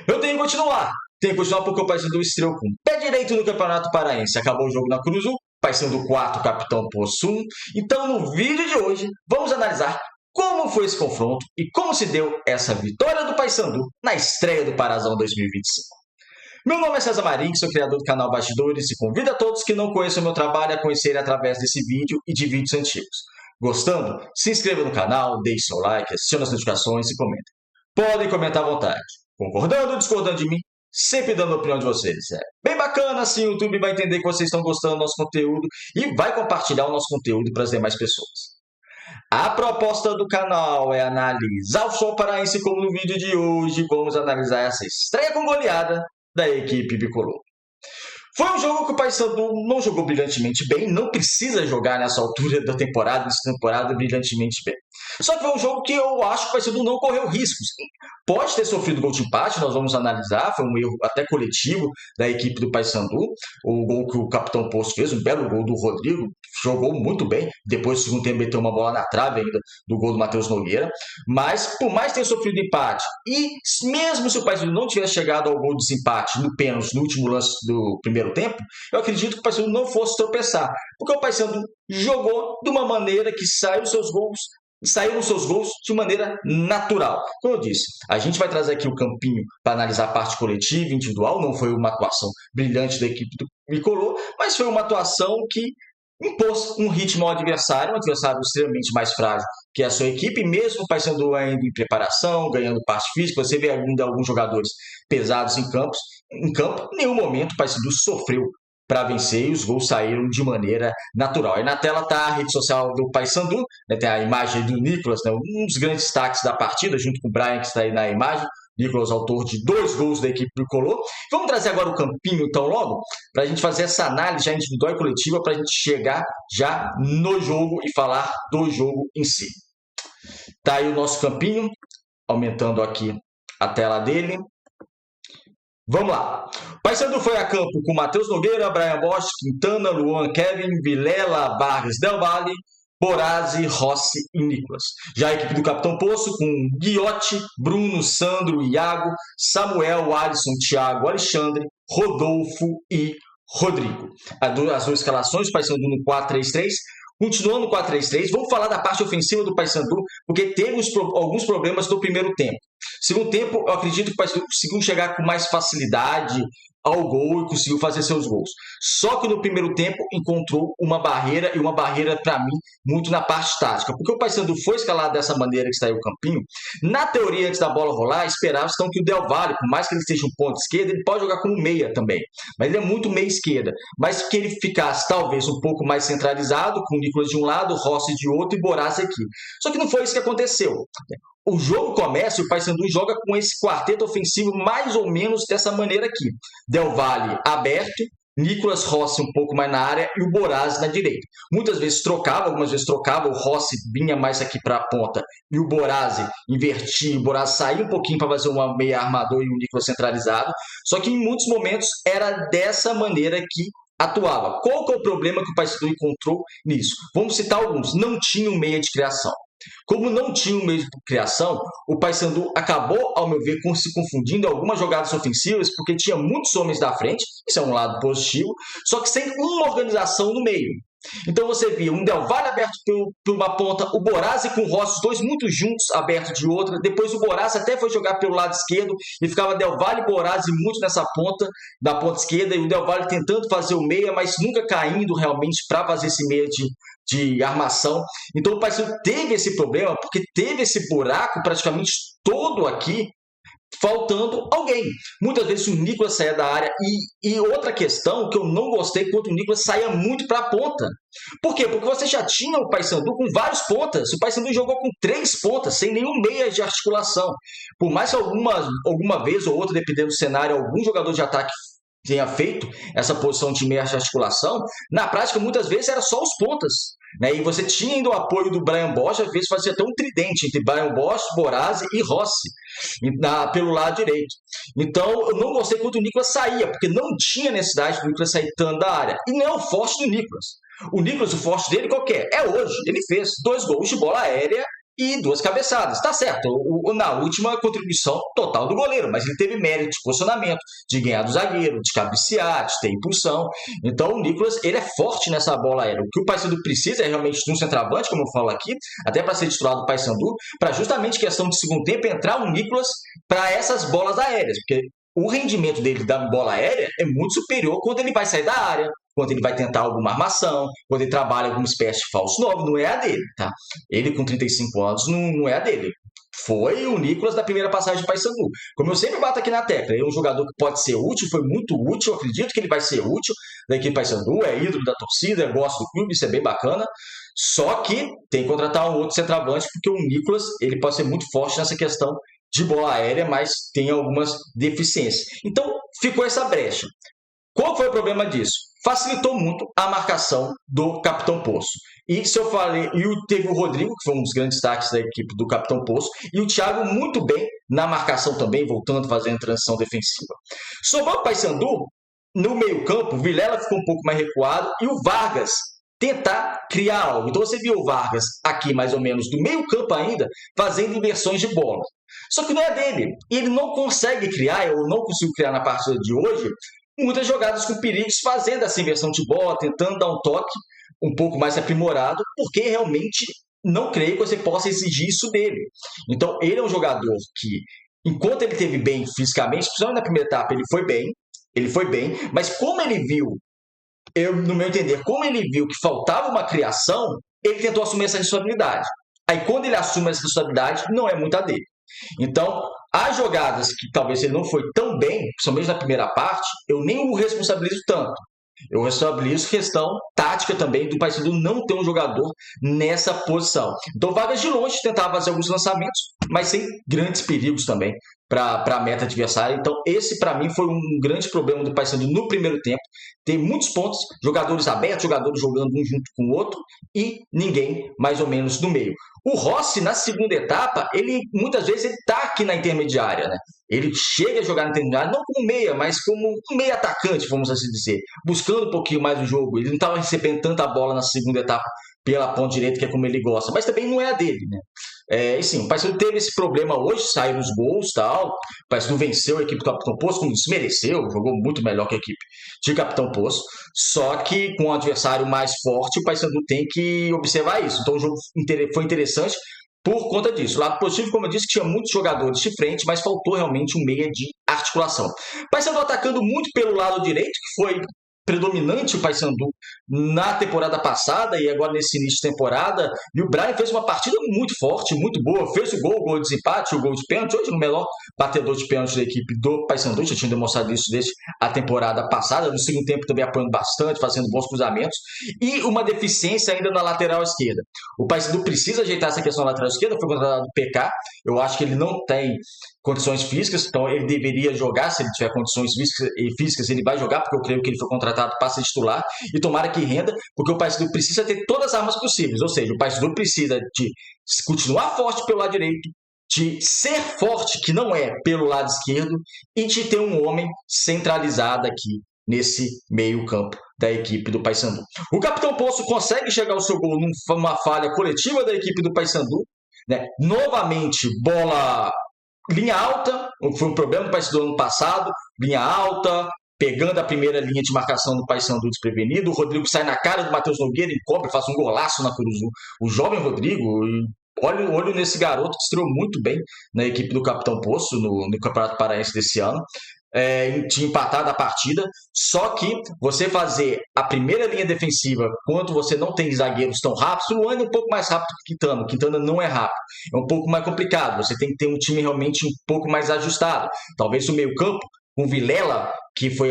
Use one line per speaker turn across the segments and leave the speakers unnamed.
Eu tenho que continuar porque o Paysandu estreou com o pé direito no Campeonato Paraense. Acabou o jogo na Cruz 1, Paysandu 4, Capitão Poço 1. Então, no vídeo de hoje, vamos analisar como foi esse confronto e como se deu essa vitória do Paysandu na estreia do Parazão 2025. Meu nome é César Marim, sou criador do canal Bastidores e convido a todos que não conheçam o meu trabalho a conhecer através desse vídeo e de vídeos antigos. Gostando? Se inscreva no canal, deixe seu like, acione as notificações e comentem. Podem comentar à vontade, concordando ou discordando de mim, sempre dando a opinião de vocês. É bem bacana, assim o YouTube vai entender que vocês estão gostando do nosso conteúdo e vai compartilhar o nosso conteúdo para as demais pessoas. A proposta do canal é analisar o futebol paraense como no vídeo de hoje. Vamos analisar essa estreia com goleada da equipe bicolor. Foi um jogo que o Paysandu não jogou brilhantemente bem, não precisa jogar nessa altura da temporada, brilhantemente bem. Só que foi um jogo que eu acho que o Paysandu não correu riscos. Pode ter sofrido gol de empate, nós vamos analisar, foi um erro até coletivo da equipe do Paysandu. O gol que o Capitão Poço fez, um belo gol do Rodrigo, jogou muito bem. Depois do segundo tempo meteu uma bola na trave ainda do gol do Matheus Nogueira. Mas, por mais ter sofrido empate, e mesmo se o Paysandu não tivesse chegado ao gol de desempate no pênalti, no último lance do primeiro tempo, eu acredito que o Paysandu não fosse tropeçar. Porque o Paysandu jogou de uma maneira que saíram os seus gols de maneira natural. Como eu disse, a gente vai trazer aqui o campinho para analisar a parte coletiva e individual. Não foi uma atuação brilhante da equipe do Bicolor, mas foi uma atuação que impôs um ritmo ao adversário, um adversário extremamente mais frágil que a sua equipe, mesmo o Paysandu ainda em preparação, ganhando parte física. Você vê ainda alguns jogadores pesados em campo. Em nenhum momento o Paysandu sofreu para vencer e os gols saíram de maneira natural. Aí na tela está a rede social do Paysandu, né, tem a imagem do Nicolas, né, um dos grandes destaques da partida, junto com o Brian, que está aí na imagem. Nicolas, autor de 2 gols da equipe tricolor. Vamos trazer agora o campinho, então, logo, para a gente fazer essa análise já individual e coletiva, para a gente chegar já no jogo e falar do jogo em si. Tá aí o nosso campinho, aumentando aqui a tela dele. Vamos lá. O Paysandu foi a campo com Matheus Nogueira, Brian Bosch, Quintana, Luan, Kevin, Vilela, Vargas, Del Valle, Borazzi, Rossi e Nicolas. Já a equipe do Capitão Poço com Guiotti, Bruno, Sandro, Iago, Samuel, Alisson, Thiago, Alexandre, Rodolfo e Rodrigo. As duas escalações, o Paysandu no 4-3-3. Continuando no 4-3-3, vamos falar da parte ofensiva do Paysandu, porque teve alguns problemas no primeiro tempo. Segundo tempo, eu acredito que o Paysandu conseguiu chegar com mais facilidade ao gol e conseguiu fazer seus gols. Só que no primeiro tempo encontrou uma barreira, e uma barreira, para mim, muito na parte tática. Porque o Paysandu foi escalado dessa maneira que está aí o campinho. Na teoria, antes da bola rolar, esperava então que o Del Valle, por mais que ele esteja um ponto esquerda, ele pode jogar como meia também. Mas ele é muito meia esquerda. Mas que ele ficasse talvez um pouco mais centralizado, com o Nicolas de um lado, o Rossi de outro e Borazzi aqui. Só que não foi isso que aconteceu. O jogo começa e o Paysandu joga com esse quarteto ofensivo mais ou menos dessa maneira aqui. Del Valle aberto, Nicolas, Rossi um pouco mais na área e o Borazzi na direita. Muitas vezes trocava, algumas vezes trocava, o Rossi vinha mais aqui para a ponta e o Borazzi invertia, o Borazzi saía um pouquinho para fazer uma meia armador e o Nicolas centralizado. Só que em muitos momentos era dessa maneira que atuava. Qual que é o problema que o Paysandu encontrou nisso? Vamos citar alguns. Não tinha um meia de criação. Como não tinha um meio de criação, o Paysandu acabou, ao meu ver, se confundindo em algumas jogadas ofensivas, porque tinha muitos homens da frente, isso é um lado positivo, só que sem uma organização no meio. Então você via um Del Valle aberto por uma ponta, o Borazzi com o Rossi, os dois muito juntos, aberto de outra. Depois o Borazzi até foi jogar pelo lado esquerdo e ficava Del Valle e Borazzi muito nessa ponta, da ponta esquerda, e o Del Valle tentando fazer o meia, mas nunca caindo realmente para fazer esse meia de armação. Então o Paysandu teve esse problema, porque teve esse buraco praticamente todo aqui, faltando alguém. Muitas vezes o Nicolas saía da área. E outra questão que eu não gostei, quando o Nicolas saía muito para a ponta. Por quê? Porque você já tinha o Paysandu com vários pontas. O Paysandu jogou com 3 pontas, sem nenhum meia de articulação. Por mais que alguma vez ou outra, dependendo do cenário, algum jogador de ataque tenha feito essa posição de meia de articulação, na prática, muitas vezes, era só os pontas. Né? E você tinha ainda o apoio do Brian Bosch, às vezes fazia até um tridente entre Brian Bosch, Borazzi e Rossi pelo lado direito. Então, eu não gostei quando o Nicolas saía, porque não tinha necessidade do Nicolas sair tanto da área. E não é o forte do Nicolas. O Nicolas, o forte dele qual que é? É hoje. Ele fez 2 gols de bola aérea e 2 cabeçadas. Tá certo, na última contribuição total do goleiro, mas ele teve mérito de posicionamento, de ganhar do zagueiro, de cabecear, de ter impulsão. Então o Nicolas, ele é forte nessa bola aérea. O que o Paysandu precisa é realmente de um centroavante, como eu falo aqui, até para ser titular do Paysandu, para justamente questão de segundo tempo entrar um Nicolas para essas bolas aéreas, porque o rendimento dele da bola aérea é muito superior quando ele vai sair da área, quando ele vai tentar alguma armação, quando ele trabalha alguma espécie de falso 9, não é a dele, tá? Ele com 35 anos não é a dele. Foi o Nicolas da primeira passagem de Paysandu. Como eu sempre bato aqui na tecla, ele é um jogador que pode ser útil, foi muito útil, eu acredito que ele vai ser útil da equipe Paysandu, é ídolo da torcida, gosto do clube, isso é bem bacana. Só que tem que contratar um outro centroavante, porque o Nicolas ele pode ser muito forte nessa questão de bola aérea, mas tem algumas deficiências. Então, ficou essa brecha. Qual foi o problema disso? Facilitou muito a marcação do Capitão Poço. E se eu falei, teve o Rodrigo, que foi um dos grandes destaques da equipe do Capitão Poço, e o Thiago muito bem na marcação também, voltando, fazendo transição defensiva. Sobrou o Paysandu, no meio-campo, o Vilela ficou um pouco mais recuado e o Vargas tentar criar algo. Então você viu o Vargas aqui, mais ou menos, do meio-campo ainda, fazendo inversões de bola. Só que não é dele. Ele não consegue criar, ou não conseguiu criar na partida de hoje, muitas jogadas com perigos, fazendo essa inversão de bola, tentando dar um toque um pouco mais aprimorado, porque realmente não creio que você possa exigir isso dele. Então, ele é um jogador que, enquanto ele esteve bem fisicamente, principalmente na primeira etapa, ele foi bem, mas como ele viu, no meu entender, como ele viu que faltava uma criação, ele tentou assumir essa responsabilidade. Aí, quando ele assume essa responsabilidade, não é muita dele. Então, as jogadas que talvez ele não foi tão bem, principalmente na primeira parte, eu nem o responsabilizo tanto. Eu responsabilizo questão tática também do Paysandu não ter um jogador nessa posição. Então, Vargas de longe tentava fazer alguns lançamentos, mas sem grandes perigos também para a meta adversária. Então, esse para mim foi um grande problema do Paysandu no primeiro tempo. Tem muitos pontos, jogadores abertos, jogadores jogando um junto com o outro e ninguém mais ou menos no meio. O Rossi, na segunda etapa, ele muitas vezes ele está aqui na intermediária, né? Ele chega a jogar na intermediária, não como meia, mas como um meia atacante, vamos assim dizer, buscando um pouquinho mais o jogo. Ele não estava recebendo tanta bola na segunda etapa pela ponta direita, que é como ele gosta, mas também não é a dele, né? E sim, o Paysandu teve esse problema hoje, saiu os gols e tal. O Paysandu venceu a equipe do Capitão Poço, como desmereceu, jogou muito melhor que a equipe de Capitão Poço. Só que com o adversário mais forte, o Paysandu tem que observar isso. Então o jogo foi interessante por conta disso. O lado positivo, como eu disse, tinha muitos jogadores de frente, mas faltou realmente um meia de articulação. O Paysandu atacando muito pelo lado direito, que foi predominante o Paysandu na temporada passada e agora nesse início de temporada. E o Brian fez uma partida muito forte, muito boa. Fez o gol de desempate, o gol de pênalti. Hoje, o melhor batedor de pênalti da equipe do Paysandu. Já tinha demonstrado isso desde a temporada passada. No segundo tempo também apoiando bastante, fazendo bons cruzamentos. E uma deficiência ainda na lateral esquerda. O Paysandu precisa ajeitar essa questão na lateral esquerda. Foi contratado o PK. Eu acho que ele não tem condições físicas, então ele deveria jogar. Se ele tiver condições físicas, ele vai jogar, porque eu creio que ele foi contratado para ser titular, e tomara que renda, porque o Paysandu precisa ter todas as armas possíveis, ou seja, o Paysandu precisa de continuar forte pelo lado direito, de ser forte, que não é, pelo lado esquerdo, e de ter um homem centralizado aqui nesse meio campo da equipe do Paysandu. O Capitão Poço consegue chegar ao seu gol numa falha coletiva da equipe do Paysandu, né? Novamente, bola linha alta, foi um problema do Paysandu ano passado, linha alta, pegando a primeira linha de marcação do Paysandu desprevenido. O Rodrigo sai na cara do Matheus Nogueira, ele cobra, faz um golaço na Curuzu. O jovem Rodrigo, olho nesse garoto que estreou muito bem na equipe do Capitão Poço no Campeonato Paraense desse ano. Tinha empatado a partida, só que você fazer a primeira linha defensiva quando você não tem zagueiros tão rápidos, o Luan é um pouco mais rápido que o Quintana não é rápido, é um pouco mais complicado, você tem que ter um time realmente um pouco mais ajustado. Talvez o meio campo, com o Vilela, que foi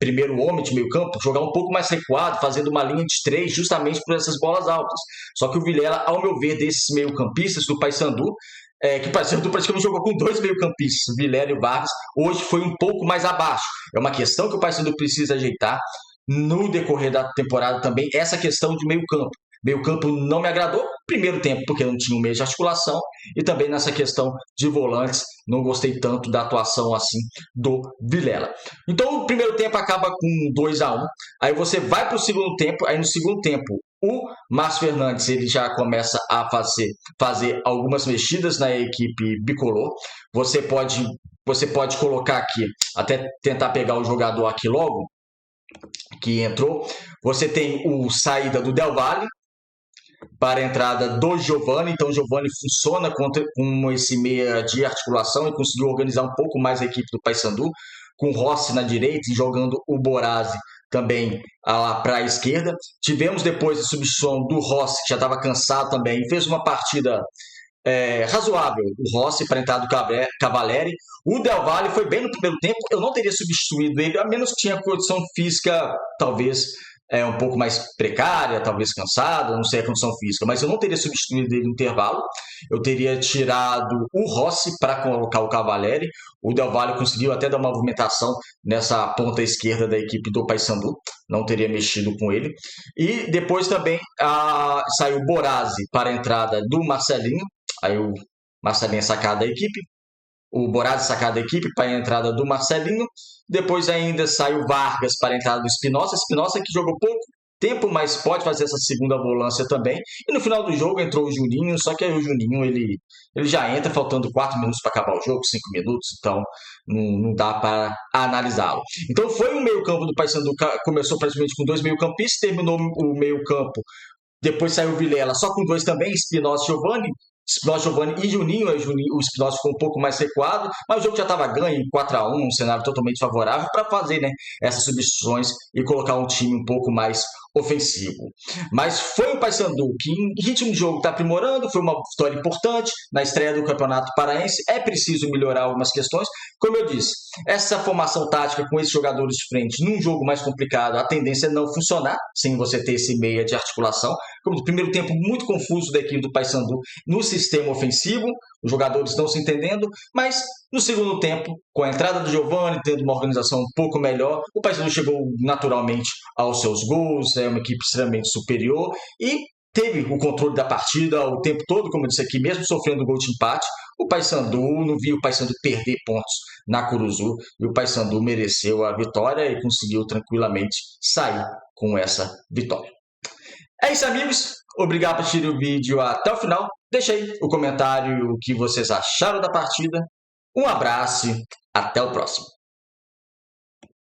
primeiro homem de meio campo, jogar um pouco mais recuado, fazendo uma linha de 3 justamente por essas bolas altas. Só que o Vilela, ao meu ver, desses meio campistas do Paysandu, que o Paysandu praticamente jogou com 2 meio-campistas, Vilela e Vargas, hoje foi um pouco mais abaixo. É uma questão que o Paysandu precisa ajeitar no decorrer da temporada também, essa questão de meio-campo. Meio-campo não me agradou, primeiro tempo porque não tinha um meio de articulação, e também nessa questão de volantes, não gostei tanto da atuação assim do Vilela. Então o primeiro tempo acaba com 2-1, aí você vai para o segundo tempo, aí no segundo tempo o Márcio Fernandes ele já começa a fazer algumas mexidas na equipe bicolor. Você pode colocar aqui, até tentar pegar o jogador aqui logo, que entrou. Você tem o saída do Del Valle para a entrada do Giovani. Então, o Giovani funciona com esse meia de articulação e conseguiu organizar um pouco mais a equipe do Paysandu, com o Rossi na direita e jogando o Borazzi também para a esquerda. Tivemos depois a substituição do Rossi, que já estava cansado também, e fez uma partida razoável. O Rossi para a entrada do Cavalieri. O Del Valle foi bem no primeiro tempo. Eu não teria substituído ele, a menos que tinha condição física, talvez um pouco mais precária, talvez cansado, não sei a condição física, mas eu não teria substituído ele no intervalo. Eu teria tirado o Rossi para colocar o Cavalieri. O Del Valle conseguiu até dar uma movimentação nessa ponta esquerda da equipe do Paysandu, não teria mexido com ele. E depois também saiu o Borazzi para a entrada do Marcelinho. Aí o Marcelinho é sacado da equipe. O Borazzi sacado da equipe para a entrada do Marcelinho. Depois ainda sai o Vargas para a entrada do Espinosa. Espinosa que jogou pouco tempo, mas pode fazer essa segunda volância também. E no final do jogo entrou o Juninho, só que aí o Juninho ele já entra faltando 4 minutos para acabar o jogo, 5 minutos, então não dá para analisá-lo. Então foi o meio-campo do Paysandu, começou praticamente com 2 meio-campistas, terminou o meio-campo. Depois saiu o Vilela só com 2 também, Espinosa e Giovani. Giovani e Juninho, o Espinosa ficou um pouco mais recuado, mas o jogo já estava ganho, 4-1, um cenário totalmente favorável para fazer essas substituições e colocar um time um pouco mais ofensivo. Mas foi o Paysandu que em ritmo de jogo está aprimorando, foi uma vitória importante na estreia do Campeonato Paraense. É preciso melhorar algumas questões. Como eu disse, essa formação tática com esses jogadores de frente, num jogo mais complicado, a tendência é não funcionar, sem você ter esse meia de articulação. Como no primeiro tempo muito confuso da equipe do Paysandu no sistema ofensivo, os jogadores estão se entendendo, mas no segundo tempo, com a entrada do Giovani, tendo uma organização um pouco melhor, o Paysandu chegou naturalmente aos seus gols, é uma equipe extremamente superior e teve o controle da partida o tempo todo, como eu disse aqui, mesmo sofrendo gol de empate. O Paysandu, não vi o Paysandu perder pontos na Curuzu, e o Paysandu mereceu a vitória e conseguiu tranquilamente sair com essa vitória. É isso, amigos. Obrigado por assistir o vídeo até o final. Deixa aí o comentário o que vocês acharam da partida. Um abraço e até o próximo.